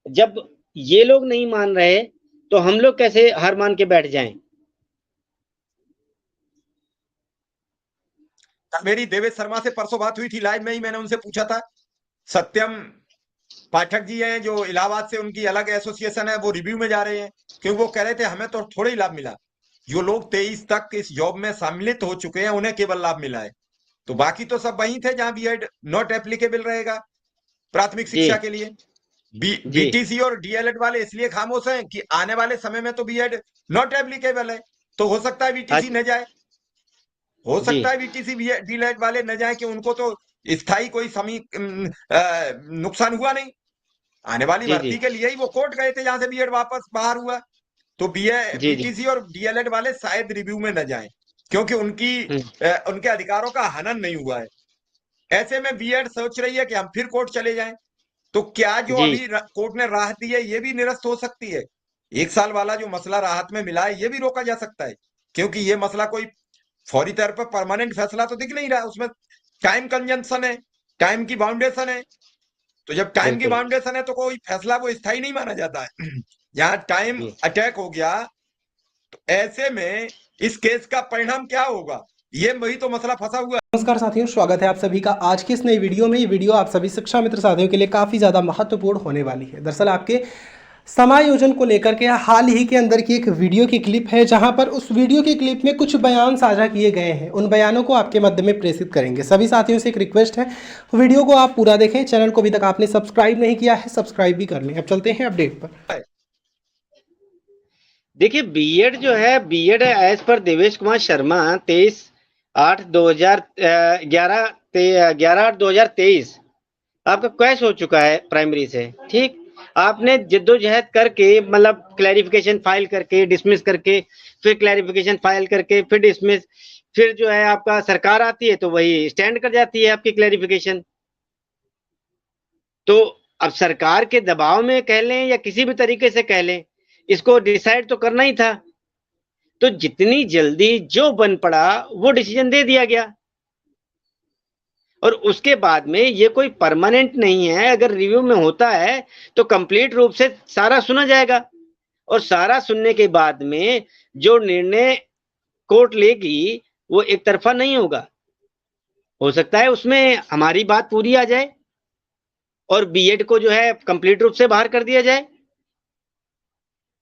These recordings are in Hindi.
जब ये लोग नहीं मान रहे तो हम लोग कैसे हार मान के बैठ जाएं? मेरी देवेश शर्मा से परसों बात हुई थी लाइव में ही, मैंने उनसे पूछा था। सत्यम पाठक जी हैं जो इलाहाबाद से, उनकी अलग एसोसिएशन है, वो रिव्यू में जा रहे हैं, क्योंकि वो कह रहे थे हमें तो थोड़ा ही लाभ मिला। जो लोग 23 तक इस जॉब में सम्मिलित हो चुके हैं उन्हें केवल लाभ मिला है, तो बाकी तो सब वहीं थे जहां बीएड नॉट एप्लीकेबल रहेगा प्राथमिक जी, शिक्षा के लिए। जी, बीटीसी और डीएलएड वाले इसलिए खामोश हैं कि आने वाले समय में तो बीएड नॉट एप्लीकेबल है, तो हो सकता है बीटीसी अच्छा, न जाए, हो जी, सकता है बीटीसी डीएलएड वाले न जाए, कि उनको तो स्थायी कोई नुकसान हुआ नहीं। आने वाली जी, जी, भर्ती के लिए ही वो कोर्ट गए थे जहां से बीएड वापस बाहर हुआ। तो जी, जी, बीटीसी और डीएलएड वाले शायद रिव्यू में न जाएं, क्योंकि हुँ, उनके अधिकारों का हनन नहीं हुआ है। ऐसे में बीएड सोच रही है कि हम फिर कोर्ट चले जाएं, तो क्या जो जी, अभी कोर्ट ने राहत दी है ये भी निरस्त हो सकती है? 1 साल वाला जो मसला राहत में मिला है ये भी रोका जा सकता है, क्योंकि ये मसला कोई फौरी तौर पर परमानेंट फैसला तो दिख नहीं रहा, उसमें टाइम कंजम्पशन है, टाइम की बाउंडेशन है। तो जब टाइम की बिल्कुल, बाउंडेशन है तो कोई फैसला वो स्थायी नहीं माना जाता है। यहाँ टाइम जी। अटैक हो गया, तो ऐसे में इस केस का परिणाम क्या होगा, ये वही तो मसला फंसा हुआ है। नमस्कार साथियों, स्वागत है आप सभी का आज की इस नई वीडियो में। ये वीडियो आप सभी शिक्षा मित्र साथियों के लिए काफ़ी ज़्यादा महत्वपूर्ण होने वाली है। दरअसल आपके समायोजन को लेकर के हाल ही के अंदर की एक वीडियो की क्लिप है, जहां पर उस वीडियो की क्लिप में कुछ बयान साझा किए गए हैं। उन बयानों को आपके मध्य में प्रेषित करेंगे। सभी साथियों से एक रिक्वेस्ट है, वीडियो को आप पूरा देखें। चैनल को अभी तक आपने सब्सक्राइब नहीं किया है, सब्सक्राइब भी कर लें। अब चलते हैं अपडेट पर। देखिए बीएड जो है, BEd as per Devesh Kumar Sharma 23/8/2011 आपका क्रैश हो चुका है प्राइमरी से। ठीक, आपने जिद्दोजहद करके मतलब क्लैरिफिकेशन फाइल करके डिसमिस करके, फिर क्लैरिफिकेशन फाइल करके फिर डिसमिस, फिर जो है आपका सरकार आती है तो वही स्टैंड कर जाती है आपकी क्लैरिफिकेशन। तो अब सरकार के दबाव में कह लें या किसी भी तरीके से कह लें, इसको डिसाइड तो करना ही था। तो जितनी जल्दी जो बन पड़ा वो डिसीजन दे दिया गया, और उसके बाद में ये कोई परमानेंट नहीं है। अगर रिव्यू में होता है तो कंप्लीट रूप से सारा सुना जाएगा, और सारा सुनने के बाद में जो निर्णय कोर्ट लेगी वो एक तरफा नहीं होगा। हो सकता है उसमें हमारी बात पूरी आ जाए और बीएड को जो है कंप्लीट रूप से बाहर कर दिया जाए,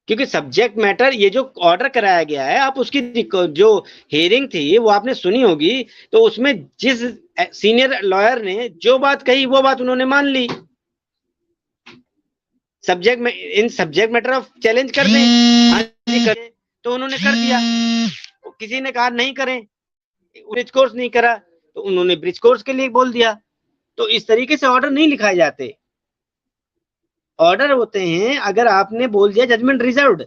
क्योंकि सब्जेक्ट मैटर ये जो ऑर्डर कराया गया है, आप उसकी जो हियरिंग थी वो आपने सुनी होगी, तो उसमें जिस सीनियर लॉयर ने जो बात कही वो बात उन्होंने मान ली। सब्जेक्ट में इन सब्जेक्ट मैटर ऑफ चैलेंज कर दें, हाँ जी करें, तो उन्होंने कर दिया। किसी ने कहा नहीं करें, ब्रिज कोर्स नहीं करा तो उन्होंने ब्रिज कोर्स के लिए बोल दिया। तो इस तरीके से ऑर्डर नहीं लिखाए जाते। ऑर्डर होते हैं, अगर आपने बोल दिया जजमेंट रिजर्व्ड,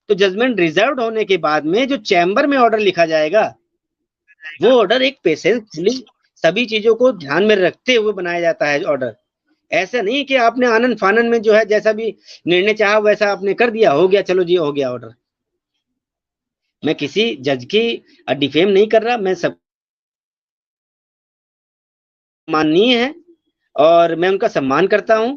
तो जजमेंट रिजर्व्ड होने के बाद में जो चैम्बर में ऑर्डर लिखा जाएगा वो ऑर्डर एक पेशेंसफुली सभी चीजों को ध्यान में रखते हुए बनाया जाता है ऑर्डर। ऐसा नहीं कि आपने आनंद फानन में जो है जैसा भी निर्णय चाहा वैसा आपने कर दिया, हो गया चलो जी हो गया ऑर्डर। मैं किसी जज की डिफेम नहीं कर रहा, मैं सब माननीय है और मैं उनका सम्मान करता हूं,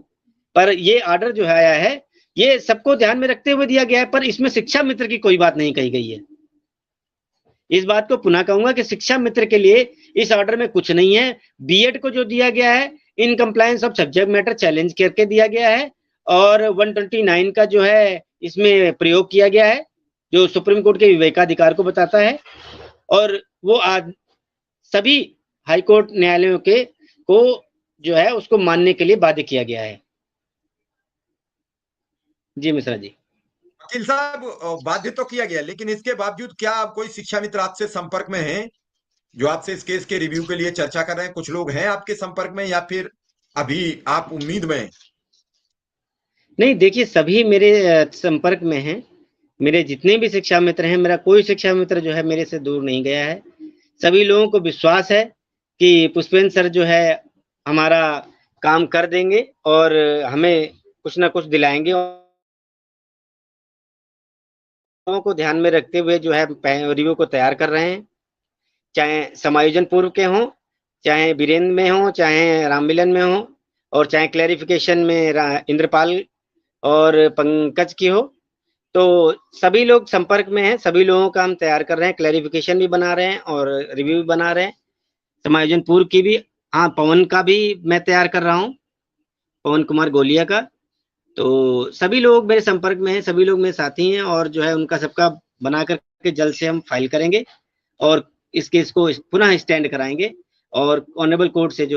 पर ये ऑर्डर जो है आया है ये सबको ध्यान में रखते हुए दिया गया है, पर इसमें शिक्षा मित्र की कोई बात नहीं कही गई है। इस बात को पुनः कहूंगा कि शिक्षा मित्र के लिए इस ऑर्डर में कुछ नहीं है। बीएड को जो दिया गया है in compliance of subject matter challenge करके दिया गया है, और 129 का जो है इसमें प्रयोग किया गया है जो सुप्रीम कोर्ट के विवेकाधिकार को बताता है, और वो आज सभी हाई कोर्ट न्यायालयों के को जो है उसको मानने के लिए बाध्य किया गया है। जी मिश्रा जी। वकील साहब, बाध्य तो किया गया, लेकिन इसके बावजूद क्या अब कोई शिक्षा मित्र आपसे संपर्क में हैं जो आपसे इस केस के रिव्यू के लिए चर्चा कर रहे हैं? कुछ लोग हैं आपके संपर्क में, या फिर अभी आप उम्मीद में हैं? नहीं देखिए, सभी मेरे संपर्क में हैं। मेरे जितने भी शिक्षा मित्र हैं, मेरा कोई शिक्षा मित्र जो है मेरे से दूर नहीं गया है। सभी लोगों को विश्वास है कि पुष्पेंद्र सर जो है हमारा काम कर देंगे और हमें कुछ ना कुछ दिलाएंगे। को ध्यान में रखते हुए जो है रिव्यू को तैयार कर रहे हैं, चाहे समायोजन पूर्व के हों, चाहे वीरेंद्र में हो, चाहे राममिलन में हो, और चाहे क्लैरिफिकेशन में इंद्रपाल और पंकज की हो, तो सभी लोग संपर्क में हैं, सभी लोगों का हम तैयार कर रहे हैं, क्लैरिफिकेशन भी बना रहे हैं और रिव्यू भी बना रहे हैं, समायोजन पूर्व की भी। हाँ, पवन का भी मैं तैयार कर रहा हूँ, पवन कुमार गोलिया का। तो सभी लोग मेरे संपर्क में हैं, सभी लोग मेरे साथी हैं और जो है उनका सबका बना करके जल्द से हम फाइल करेंगे और इस केस को पुनः स्टैंड कराएंगे और ऑनरेबल कोर्ट से जो